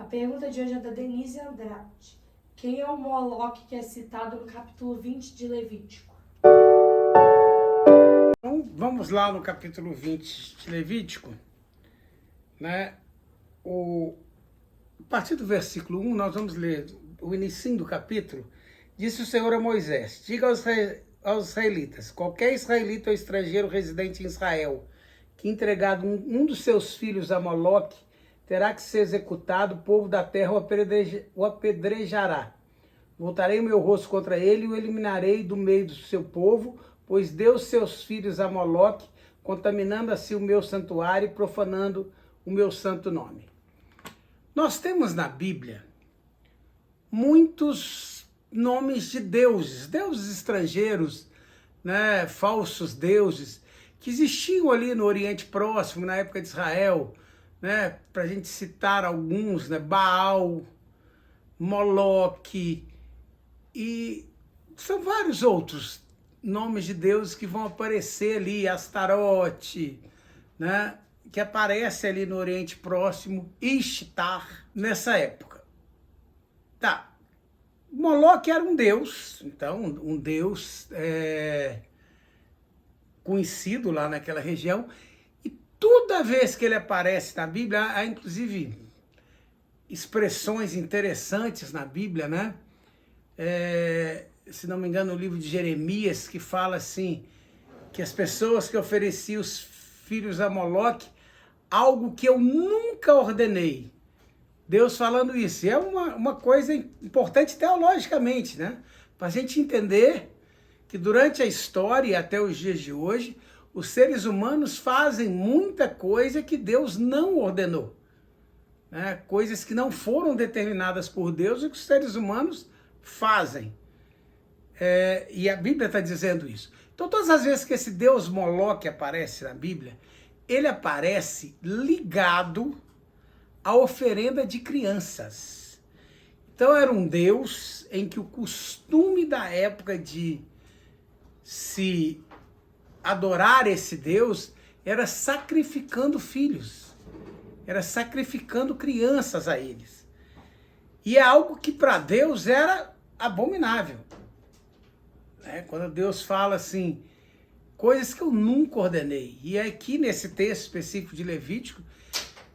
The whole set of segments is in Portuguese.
pergunta de hoje é da Denise Andrade. Quem é o Moloque que é citado no capítulo 20 de Levítico? Então, vamos lá no capítulo 20 de Levítico, né? A partir do versículo 1, nós vamos ler o início do capítulo. Disse o Senhor a Moisés: diga aos israelitas, qualquer israelita ou estrangeiro residente em Israel, que entregado um dos seus filhos a Moloque, terá que ser executado, o povo da terra o apedrejará. Voltarei o meu rosto contra ele e o eliminarei do meio do seu povo, pois deu seus filhos a Moloque, contaminando assim o meu santuário e profanando o meu santo nome. Nós temos na Bíblia muitos nomes de deuses, deuses estrangeiros, né, falsos deuses, que existiam ali no Oriente Próximo, na época de Israel, né, para a gente citar alguns, né, Baal, Moloque, e são vários outros nomes de deuses que vão aparecer ali, Astarote, né, que aparece ali no Oriente Próximo, Ishtar, nessa época. Tá, Moloque era um deus, então, um deus conhecido lá naquela região, e toda vez que ele aparece na Bíblia, há inclusive expressões interessantes na Bíblia, né? Se não me engano, no livro de Jeremias, que fala assim, que as pessoas que ofereciam os filhos a Moloque, algo que eu nunca ordenei. Deus falando isso. E é uma coisa importante teologicamente, né? Para a gente entender que durante a história e até os dias de hoje, os seres humanos fazem muita coisa que Deus não ordenou. Né? Coisas que não foram determinadas por Deus e que os seres humanos fazem. E a Bíblia está dizendo isso. Então, todas as vezes que esse Deus Moloque aparece na Bíblia, ele aparece ligado à oferenda de crianças. Então, era um Deus em que o costume da época de se adorar esse Deus era sacrificando filhos, era sacrificando crianças a eles. E é algo que para Deus era abominável. Quando Deus fala assim, coisas que eu nunca ordenei. E aqui nesse texto específico de Levítico,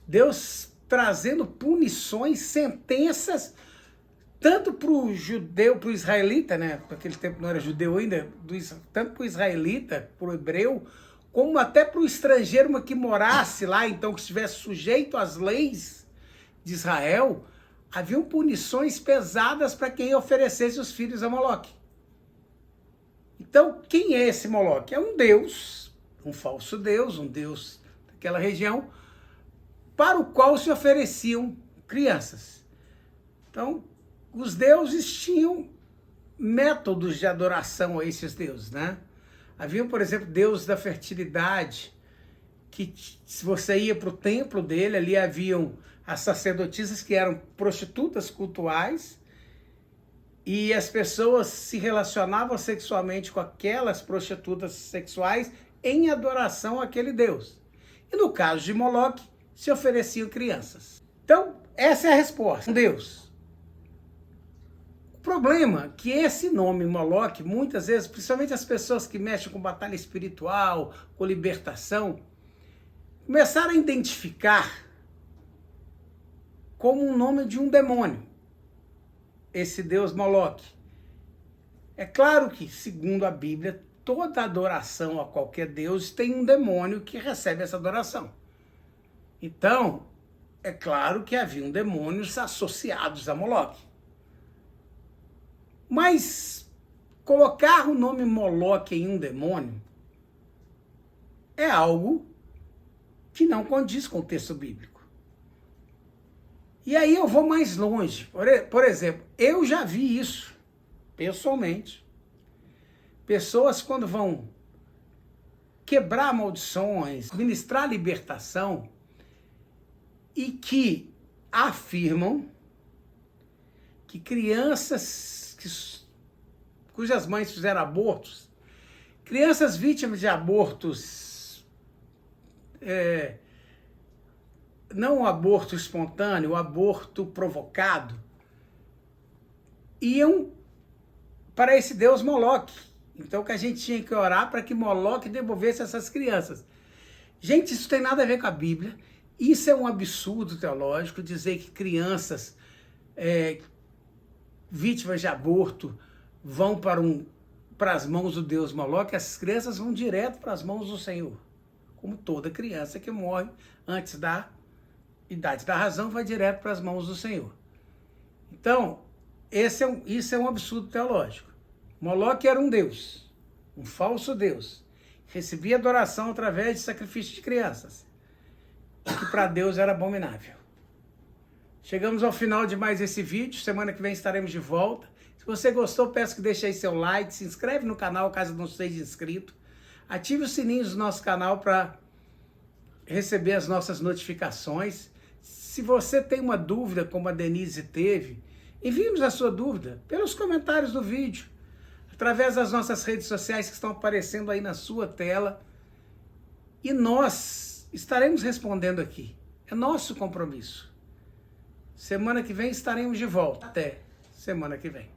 Deus trazendo punições, sentenças, tanto para o judeu, para o israelita, né? Naquele tempo não era judeu ainda, tanto para o israelita, para o hebreu, como até para o estrangeiro que morasse lá, então que estivesse sujeito às leis de Israel, haviam punições pesadas para quem oferecesse os filhos a Moloque. Então, quem é esse Moloque? É um deus, um falso deus, um deus daquela região, para o qual se ofereciam crianças. Então, os deuses tinham métodos de adoração a esses deuses, né? Havia, por exemplo, deuses da fertilidade, que se você ia para o templo dele, ali haviam as sacerdotisas que eram prostitutas cultuais, e as pessoas se relacionavam sexualmente com aquelas prostitutas sexuais em adoração àquele deus. E no caso de Moloque, se ofereciam crianças. Então, essa é a resposta. Um deus. O problema é que esse nome Moloque, muitas vezes, principalmente as pessoas que mexem com batalha espiritual, com libertação, começaram a identificar como um nome de um demônio, esse deus Moloque. É claro que, segundo a Bíblia, toda adoração a qualquer deus tem um demônio que recebe essa adoração. Então, é claro que haviam demônios associados a Moloque. Mas colocar o nome Moloque em um demônio é algo que não condiz com o texto bíblico. E aí eu vou mais longe. Por exemplo, eu já vi isso, pessoalmente. Pessoas quando vão quebrar maldições, ministrar libertação, e que afirmam que crianças cujas mães fizeram abortos, crianças vítimas de abortos não o aborto espontâneo, o aborto provocado, iam para esse deus Moloque. Então que a gente tinha que orar para que Moloque devolvesse essas crianças. Gente, isso tem nada a ver com a Bíblia. Isso é um absurdo teológico, dizer que crianças vítimas de aborto vão para as mãos do deus Moloque. Essas crianças vão direto para as mãos do Senhor. Como toda criança que morre antes da idade da razão vai direto para as mãos do Senhor. Então, isso é um absurdo teológico. Moloque era um deus, um falso deus. Recebia adoração através de sacrifício de crianças, que para Deus era abominável. Chegamos ao final de mais esse vídeo. Semana que vem estaremos de volta. Se você gostou, peço que deixe aí seu like, se inscreve no canal caso não seja inscrito. Ative os sininhos do nosso canal para receber as nossas notificações. Se você tem uma dúvida, como a Denise teve, envie-nos a sua dúvida pelos comentários do vídeo, através das nossas redes sociais que estão aparecendo aí na sua tela. E nós estaremos respondendo aqui. É nosso compromisso. Semana que vem estaremos de volta. Até semana que vem.